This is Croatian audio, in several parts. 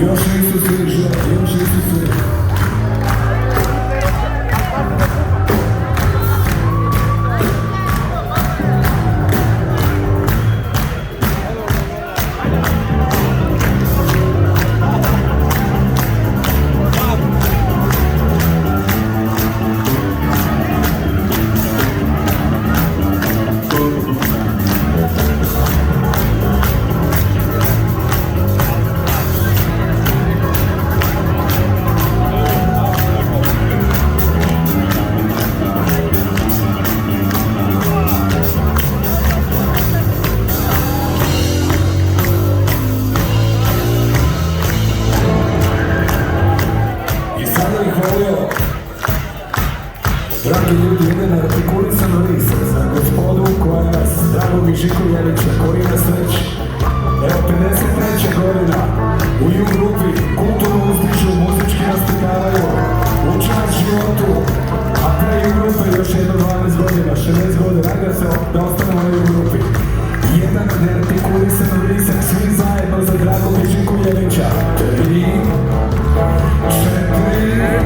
Još nisu svi žele, još nisu svi. Dragi ljudi, jedan artikulisan list za gospodu koja nas, dragog i Žiku Jelića, koji nas već, evo 53. godina, u ju grupi kulturno uzdižu, muzički nastikavaju, uče nas životu, a pre ju grupe još jedno 12 godina, 60 godina, ajde se da ostanemo na ju grupi. Jedan neartikulisan lisak, svi zajedno za dragog i Žiku Jelića. 3, 4,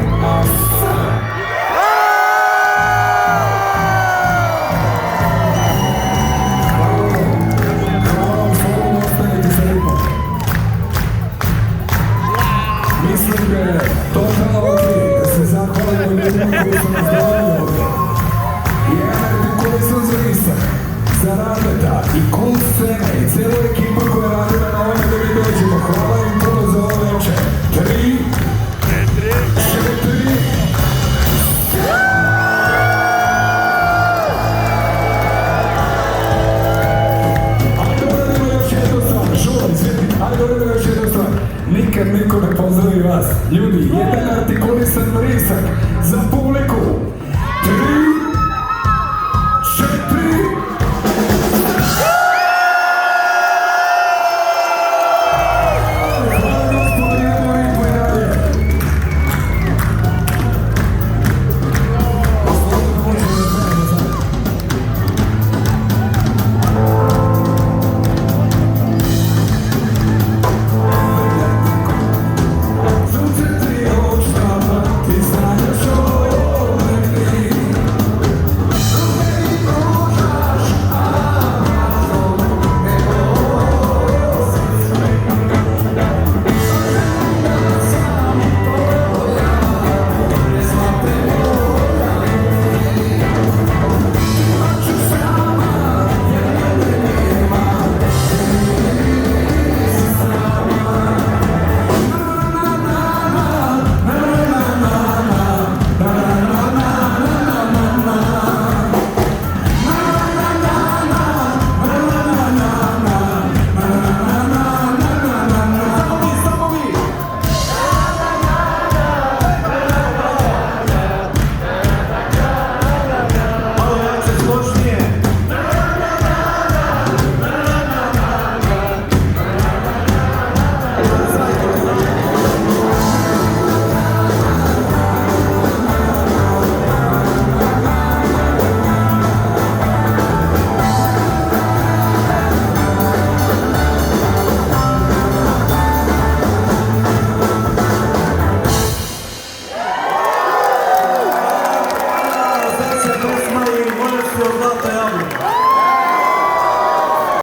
mislim da je totalno okej da se zahvalimo ljudima koji su nas doveli ovdje. Jedan artikulisan za lisak, za Radeta i kult scene i cijelu ekipu koja radi na ovome da mi dođemo. Hvala im puno za ovo večer. 3, 4, nikad niko ne pozdravi vas. Ljudi, jedan artikulisan lisak za publiku. 3